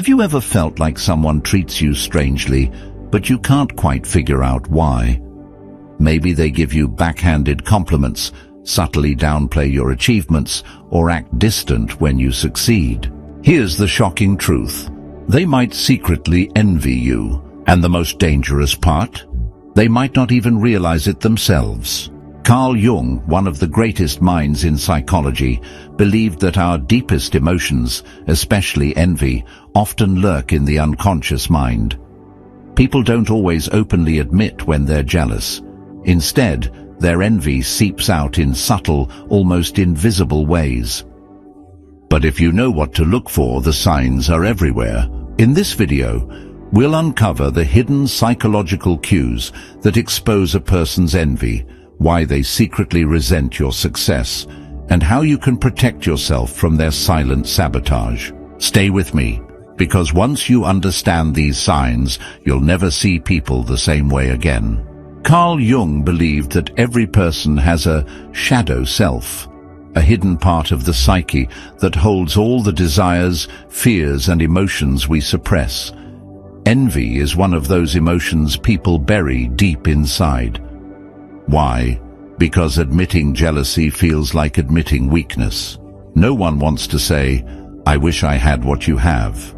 Have you ever felt like someone treats you strangely, but you can't quite figure out why? Maybe they give you backhanded compliments, subtly downplay your achievements, or act distant when you succeed. Here's the shocking truth. They might secretly envy you, and the most dangerous part? They might not even realize it themselves. Carl Jung, one of the greatest minds in psychology, believed that our deepest emotions, especially envy, often lurk in the unconscious mind. People don't always openly admit when they're jealous. Instead, their envy seeps out in subtle, almost invisible ways. But if you know what to look for, the signs are everywhere. In this video, we'll uncover the hidden psychological cues that expose a person's envy, why they secretly resent your success, and how you can protect yourself from their silent sabotage. Stay with me, because once you understand these signs, you'll never see people the same way again. Carl Jung believed that every person has a shadow self, a hidden part of the psyche that holds all the desires, fears, and emotions we suppress. Envy is one of those emotions people bury deep inside. Why? Because admitting jealousy feels like admitting weakness. No one wants to say, "I wish I had what you have."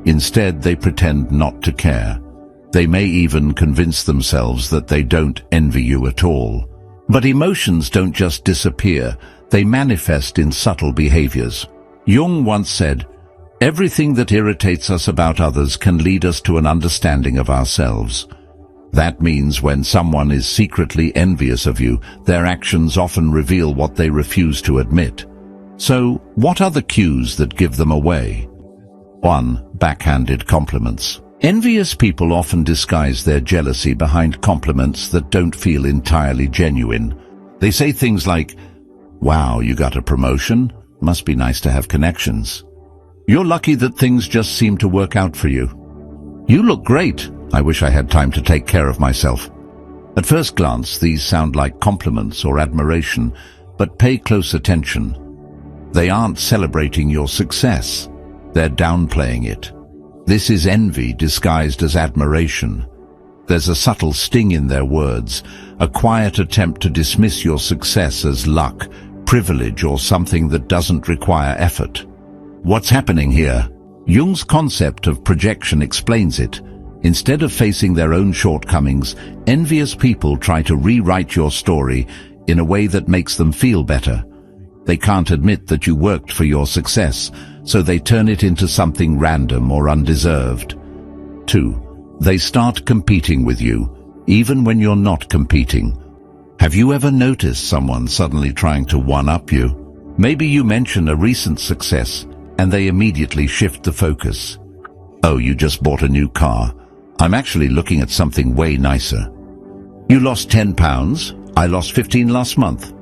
Instead, they pretend not to care. They may even convince themselves that they don't envy you at all. But emotions don't just disappear, they manifest in subtle behaviors. Jung once said, "Everything that irritates us about others can lead us to an understanding of ourselves." That means when someone is secretly envious of you, their actions often reveal what they refuse to admit. So, what are the cues that give them away? 1. Backhanded compliments. Envious people often disguise their jealousy behind compliments that don't feel entirely genuine. They say things like, "Wow, you got a promotion? Must be nice to have connections." "You're lucky that things just seem to work out for you." "You look great. I wish I had time to take care of myself." At first glance, these sound like compliments or admiration, but pay close attention. They aren't celebrating your success. They're downplaying it. This is envy disguised as admiration. There's a subtle sting in their words, a quiet attempt to dismiss your success as luck, privilege, or something that doesn't require effort. What's happening here? Jung's concept of projection explains it. Instead of facing their own shortcomings, envious people try to rewrite your story in a way that makes them feel better. They can't admit that you worked for your success, so they turn it into something random or undeserved. 2. They start competing with you, even when you're not competing. Have you ever noticed someone suddenly trying to one-up you? Maybe you mention a recent success, and they immediately shift the focus. "Oh, you just bought a new car. I'm actually looking at something way nicer." "You lost 10 pounds. I lost 15 last month."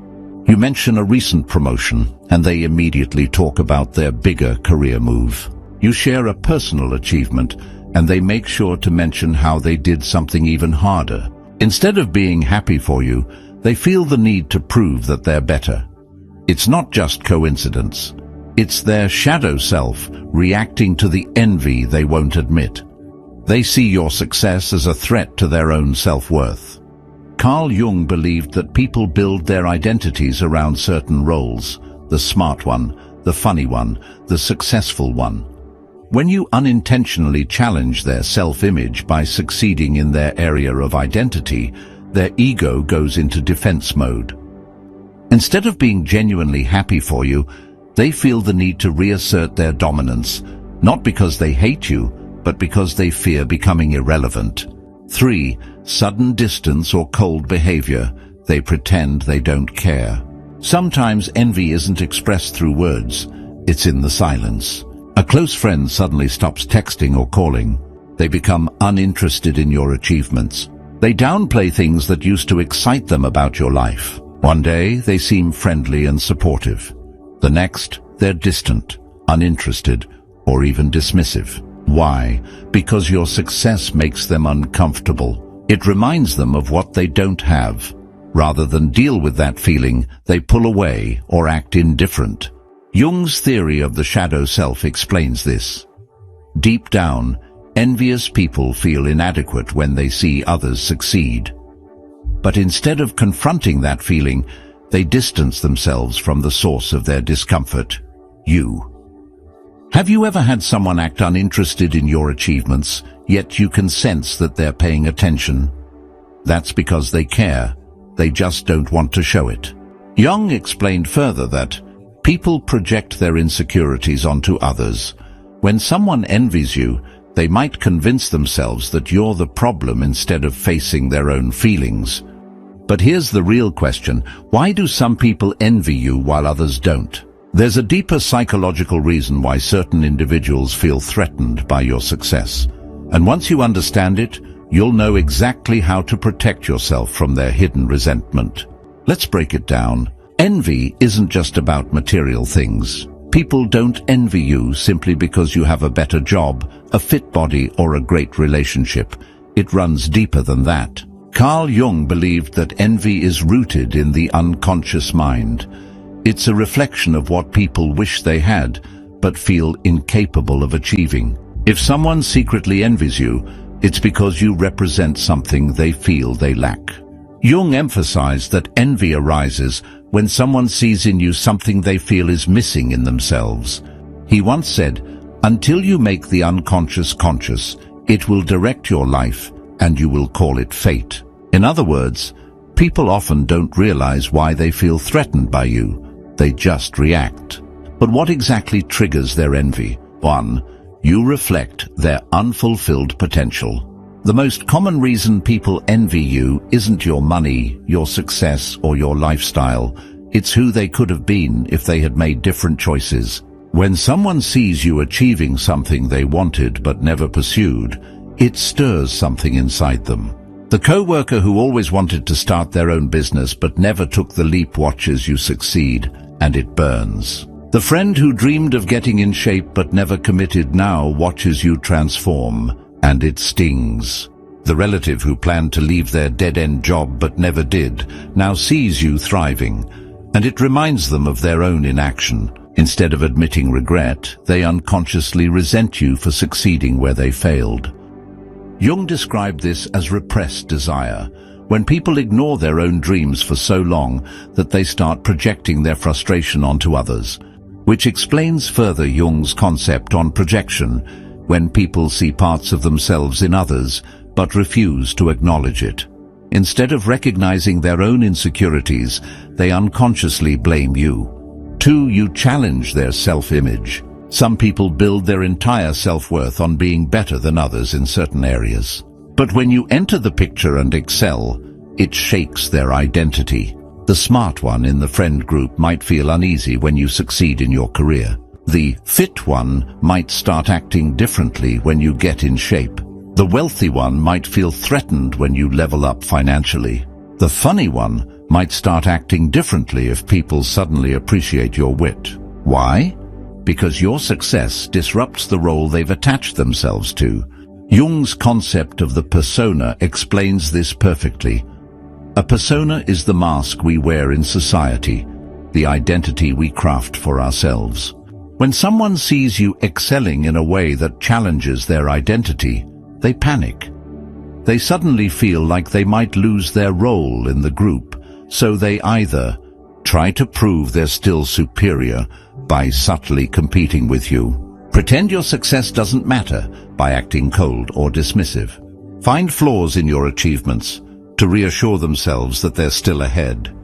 You mention a recent promotion, and they immediately talk about their bigger career move. You share a personal achievement, and they make sure to mention how they did something even harder. Instead of being happy for you, they feel the need to prove that they're better. It's not just coincidence. It's their shadow self reacting to the envy they won't admit. They see your success as a threat to their own self-worth. Carl Jung believed that people build their identities around certain roles: the smart one, the funny one, the successful one. When you unintentionally challenge their self-image by succeeding in their area of identity, their ego goes into defense mode. Instead of being genuinely happy for you, they feel the need to reassert their dominance, not because they hate you, but because they fear becoming irrelevant. 3. Sudden distance or cold behavior. They pretend they don't care. Sometimes envy isn't expressed through words, it's in the silence. A close friend suddenly stops texting or calling. They become uninterested in your achievements. They downplay things that used to excite them about your life. One day, they seem friendly and supportive. The next, they're distant, uninterested, or even dismissive. Why? Because your success makes them uncomfortable. It reminds them of what they don't have. Rather than deal with that feeling, they pull away or act indifferent. Jung's theory of the shadow self explains this. Deep down, envious people feel inadequate when they see others succeed. But instead of confronting that feeling, they distance themselves from the source of their discomfort, you. Have you ever had someone act uninterested in your achievements, yet you can sense that they're paying attention? That's because they care. They just don't want to show it. Jung explained further that people project their insecurities onto others. When someone envies you, they might convince themselves that you're the problem instead of facing their own feelings. But here's the real question: why do some people envy you while others don't? There's a deeper psychological reason why certain individuals feel threatened by your success. And once you understand it, you'll know exactly how to protect yourself from their hidden resentment. Let's break it down. Envy isn't just about material things. People don't envy you simply because you have a better job, a fit body, or a great relationship. It runs deeper than that. Carl Jung believed that envy is rooted in the unconscious mind. It's a reflection of what people wish they had, but feel incapable of achieving. If someone secretly envies you, it's because you represent something they feel they lack. Jung emphasized that envy arises when someone sees in you something they feel is missing in themselves. He once said, "Until you make the unconscious conscious, it will direct your life, and you will call it fate." In other words, people often don't realize why they feel threatened by you. They just react. But what exactly triggers their envy? 1. You reflect their unfulfilled potential. The most common reason people envy you isn't your money, your success, or your lifestyle. It's who they could have been if they had made different choices. When someone sees you achieving something they wanted but never pursued, it stirs something inside them. The coworker who always wanted to start their own business but never took the leap watches you succeed, and it burns. The friend who dreamed of getting in shape but never committed now watches you transform, and it stings. The relative who planned to leave their dead-end job but never did now sees you thriving, and it reminds them of their own inaction. Instead of admitting regret, they unconsciously resent you for succeeding where they failed. Jung described this as repressed desire, when people ignore their own dreams for so long that they start projecting their frustration onto others, which explains further Jung's concept on projection, when people see parts of themselves in others but refuse to acknowledge it. Instead of recognizing their own insecurities, they unconsciously blame you. 2. You challenge their self-image. Some people build their entire self-worth on being better than others in certain areas. But when you enter the picture and excel, it shakes their identity. The smart one in the friend group might feel uneasy when you succeed in your career. The fit one might start acting differently when you get in shape. The wealthy one might feel threatened when you level up financially. The funny one might start acting differently if people suddenly appreciate your wit. Why? Because your success disrupts the role they've attached themselves to. Jung's concept of the persona explains this perfectly. A persona is the mask we wear in society, the identity we craft for ourselves. When someone sees you excelling in a way that challenges their identity, they panic. They suddenly feel like they might lose their role in the group, so they either try to prove they're still superior by subtly competing with you, pretend your success doesn't matter by acting cold or dismissive, find flaws in your achievements to reassure themselves that they're still ahead.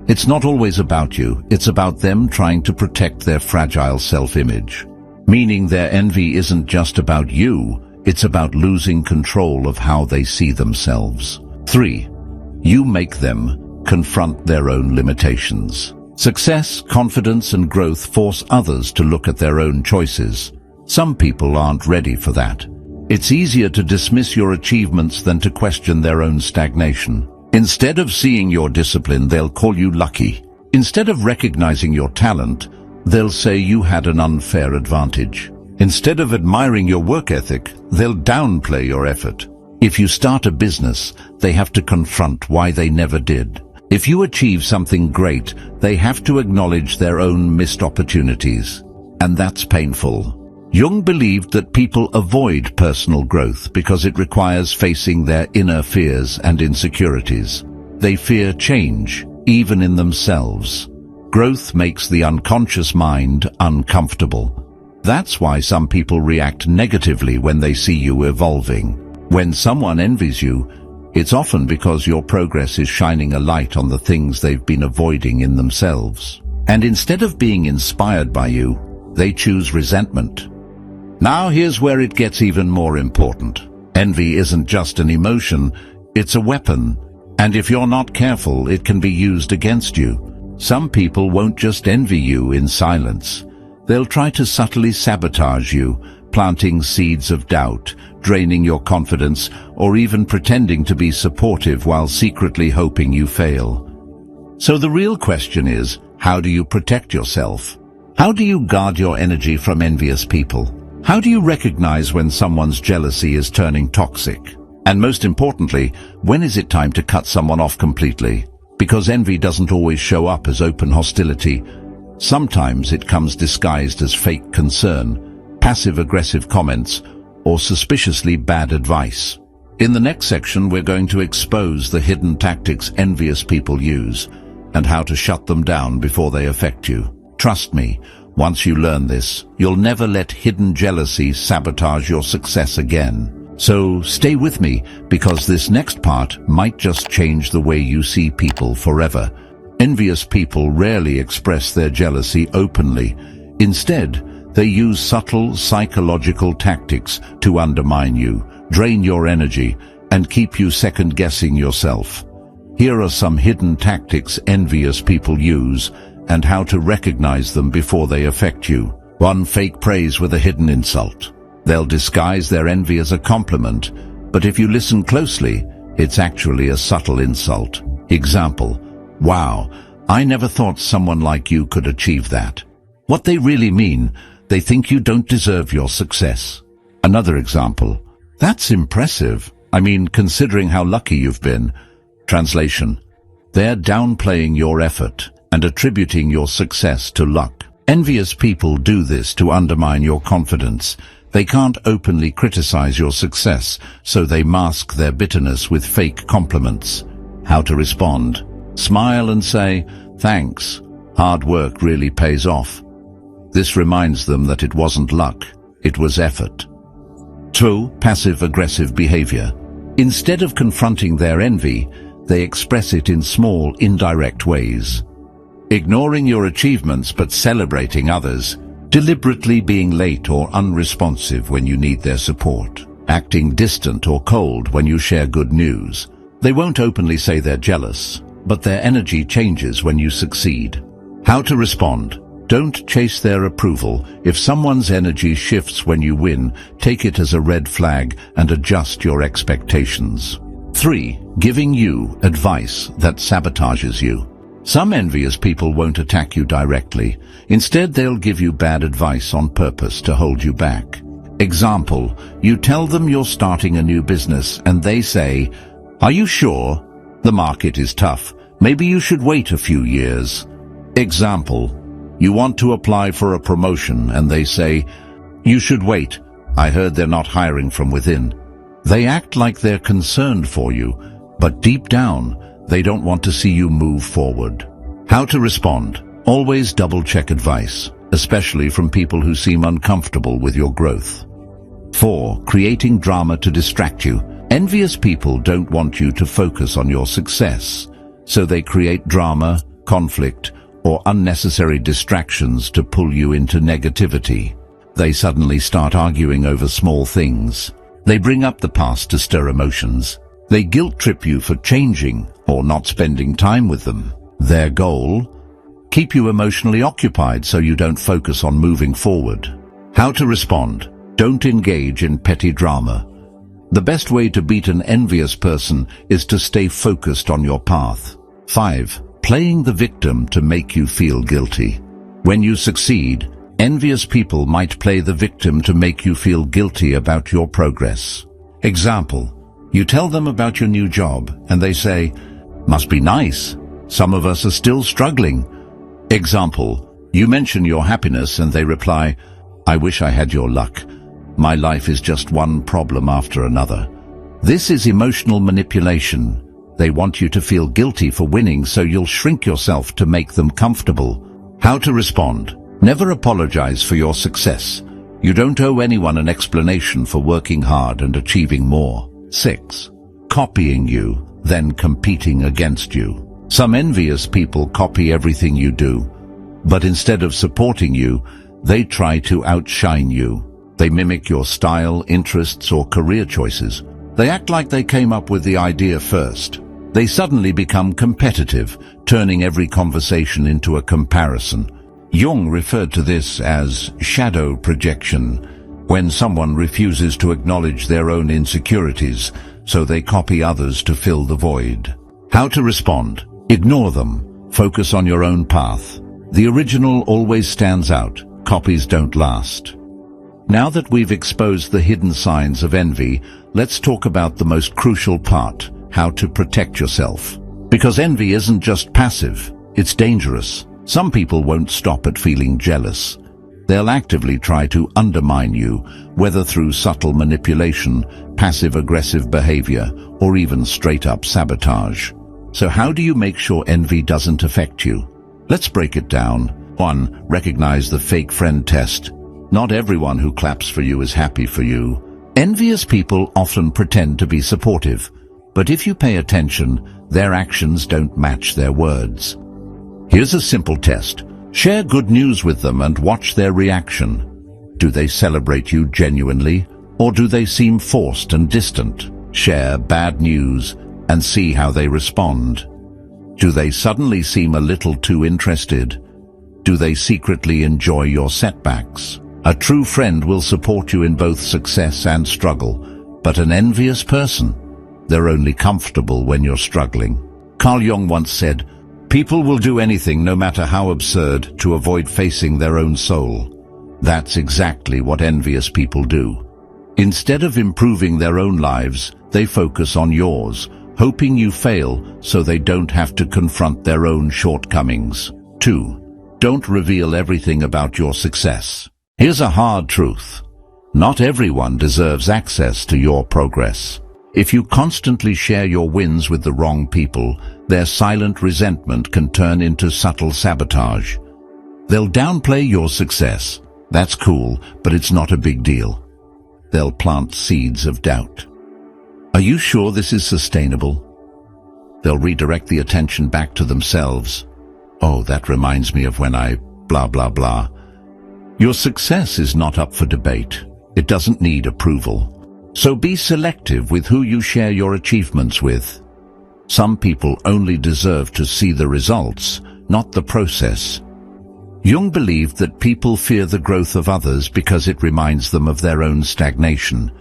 It's not always about you, it's about them trying to protect their fragile self-image. Meaning their envy isn't just about you, it's about losing control of how they see themselves. 3. You make them confront their own limitations. Success, confidence, and growth force others to look at their own choices. Some people aren't ready for that. It's easier to dismiss your achievements than to question their own stagnation. Instead of seeing your discipline, they'll call you lucky. Instead of recognizing your talent, they'll say you had an unfair advantage. Instead of admiring your work ethic, they'll downplay your effort. If you start a business, they have to confront why they never did. If you achieve something great, they have to acknowledge their own missed opportunities. And that's painful. Jung believed that people avoid personal growth because it requires facing their inner fears and insecurities. They fear change, even in themselves. Growth makes the unconscious mind uncomfortable. That's why some people react negatively when they see you evolving. When someone envies you, it's often because your progress is shining a light on the things they've been avoiding in themselves. And instead of being inspired by you, they choose resentment. Now here's where it gets even more important. Envy isn't just an emotion, it's a weapon. And if you're not careful, it can be used against you. Some people won't just envy you in silence. They'll try to subtly sabotage you, planting seeds of doubt, draining your confidence, or even pretending to be supportive while secretly hoping you fail. So the real question is, how do you protect yourself? How do you guard your energy from envious people? How do you recognize when someone's jealousy is turning toxic? And most importantly, when is it time to cut someone off completely? Because envy doesn't always show up as open hostility. Sometimes it comes disguised as fake concern, passive-aggressive comments, or suspiciously bad advice. In the next section, we're going to expose the hidden tactics envious people use and how to shut them down before they affect you. Trust me, once you learn this, you'll never let hidden jealousy sabotage your success again. So stay with me, because this next part might just change the way you see people forever. Envious people rarely express their jealousy openly. Instead, they use subtle psychological tactics to undermine you, drain your energy, and keep you second-guessing yourself. Here are some hidden tactics envious people use, and how to recognize them before they affect you. 1. Fake praise with a hidden insult. They'll disguise their envy as a compliment, but if you listen closely, it's actually a subtle insult. Example: "Wow, I never thought someone like you could achieve that." What they really mean, they think you don't deserve your success. Another example: "That's impressive. I mean, considering how lucky you've been." Translation: they're downplaying your effort and attributing your success to luck. Envious people do this to undermine your confidence. They can't openly criticize your success, so they mask their bitterness with fake compliments. How to respond: smile and say, "Thanks. Hard work really pays off." This reminds them that it wasn't luck, it was effort. 2. Passive-aggressive behavior. Instead of confronting their envy, they express it in small, indirect ways. Ignoring your achievements but celebrating others, deliberately being late or unresponsive when you need their support, acting distant or cold when you share good news. They won't openly say they're jealous, but their energy changes when you succeed. How to respond: don't chase their approval. If someone's energy shifts when you win, take it as a red flag and adjust your expectations. 3. Giving you advice that sabotages you. Some envious people won't attack you directly. Instead, they'll give you bad advice on purpose to hold you back. Example: you tell them you're starting a new business and they say, "Are you sure? The market is tough. Maybe you should wait a few years." Example: you want to apply for a promotion and they say, "You should wait. I heard they're not hiring from within." They act like they're concerned for you, but deep down, they don't want to see you move forward. How to respond: always double-check advice, especially from people who seem uncomfortable with your growth. 4. Creating drama to distract you. Envious people don't want you to focus on your success, so they create drama, conflict, or unnecessary distractions to pull you into negativity. They suddenly start arguing over small things. They bring up the past to stir emotions. They guilt-trip you for changing or not spending time with them. Their goal: keep you emotionally occupied so you don't focus on moving forward. How to respond: don't engage in petty drama. The best way to beat an envious person is to stay focused on your path. 5. Playing the victim to make you feel guilty. When you succeed, envious people might play the victim to make you feel guilty about your progress. Example: you tell them about your new job and they say, "Must be nice. Some of us are still struggling." Example: you mention your happiness and they reply, I wish I had your luck. My life is just one problem after another. This is emotional manipulation. They want you to feel guilty for winning, so you'll shrink yourself to make them comfortable. How to respond? Never apologize for your success. You don't owe anyone an explanation for working hard and achieving more. 6. Copying you, then competing against you. Some envious people copy everything you do, but instead of supporting you, they try to outshine you. They mimic your style, interests, or career choices. They act like they came up with the idea first. They suddenly become competitive, turning every conversation into a comparison. Jung referred to this as shadow projection, when someone refuses to acknowledge their own insecurities, so they copy others to fill the void. How to respond? Ignore them. Focus on your own path. The original always stands out. Copies don't last. Now that we've exposed the hidden signs of envy, let's talk about the most crucial part: how to protect yourself. Because envy isn't just passive, it's dangerous. Some people won't stop at feeling jealous. They'll actively try to undermine you, whether through subtle manipulation, passive-aggressive behavior, or even straight-up sabotage. So how do you make sure envy doesn't affect you? Let's break it down. 1. Recognize the fake friend test. Not everyone who claps for you is happy for you. Envious people often pretend to be supportive, but if you pay attention, their actions don't match their words. Here's a simple test. Share good news with them and watch their reaction. Do they celebrate you genuinely, or do they seem forced and distant? Share bad news and see how they respond. Do they suddenly seem a little too interested? Do they secretly enjoy your setbacks? A true friend will support you in both success and struggle, but an envious person, they're only comfortable when you're struggling. Carl Jung once said, "People will do anything, no matter how absurd, to avoid facing their own soul." That's exactly what envious people do. Instead of improving their own lives, they focus on yours, hoping you fail so they don't have to confront their own shortcomings. 2. Don't reveal everything about your success. Here's a hard truth. Not everyone deserves access to your progress. If you constantly share your wins with the wrong people, their silent resentment can turn into subtle sabotage. They'll downplay your success. That's cool, but it's not a big deal. They'll plant seeds of doubt. Are you sure this is sustainable? They'll redirect the attention back to themselves. Oh, that reminds me of when I blah blah blah. Your success is not up for debate. It doesn't need approval. So be selective with who you share your achievements with. Some people only deserve to see the results, not the process. Jung believed that people fear the growth of others because it reminds them of their own stagnation.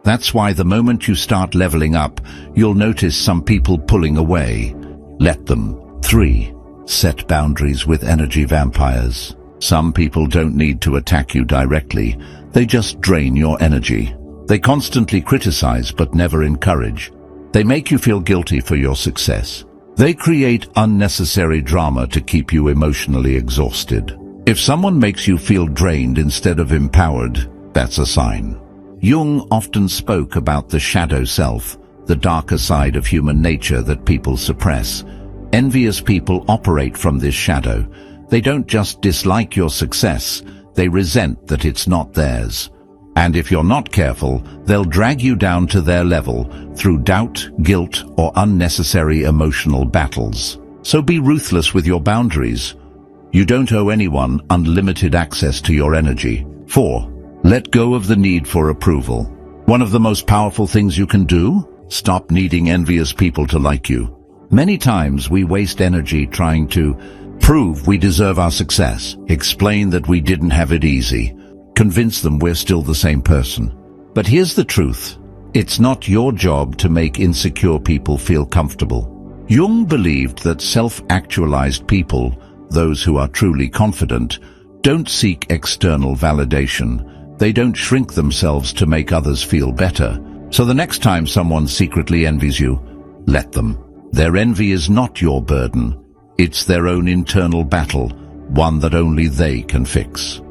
That's why the moment you start leveling up, you'll notice some people pulling away. Let them. 3. Set boundaries with energy vampires. Some people don't need to attack you directly. They just drain your energy. They constantly criticize but never encourage. They make you feel guilty for your success. They create unnecessary drama to keep you emotionally exhausted. If someone makes you feel drained instead of empowered, that's a sign. Jung often spoke about the shadow self, the darker side of human nature that people suppress. Envious people operate from this shadow. They don't just dislike your success, they resent that it's not theirs. And if you're not careful, they'll drag you down to their level through doubt, guilt, or unnecessary emotional battles. So be ruthless with your boundaries. You don't owe anyone unlimited access to your energy. 4. Let go of the need for approval. One of the most powerful things you can do? Stop needing envious people to like you. Many times we waste energy trying to prove we deserve our success, explain that we didn't have it easy, convince them we're still the same person. But here's the truth. It's not your job to make insecure people feel comfortable. Jung believed that self-actualized people, those who are truly confident, don't seek external validation. They don't shrink themselves to make others feel better. So the next time someone secretly envies you, let them. Their envy is not your burden. It's their own internal battle, one that only they can fix.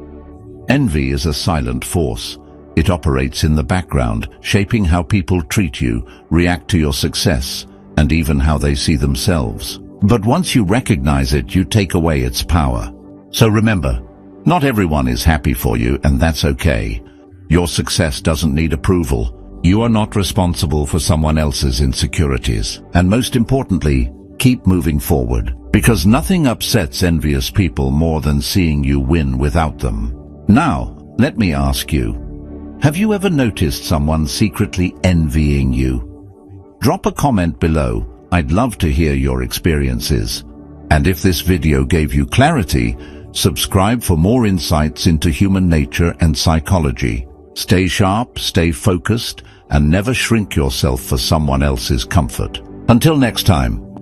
Envy is a silent force. It operates in the background, shaping how people treat you, react to your success, and even how they see themselves. But once you recognize it, you take away its power. So remember, not everyone is happy for you, and that's okay. Your success doesn't need approval. You are not responsible for someone else's insecurities. And most importantly, keep moving forward, because nothing upsets envious people more than seeing you win without them. Now, let me ask you, have you ever noticed someone secretly envying you? Drop a comment below. I'd love to hear your experiences. And if this video gave you clarity, subscribe for more insights into human nature and psychology. Stay sharp, stay focused, and never shrink yourself for someone else's comfort. Until next time.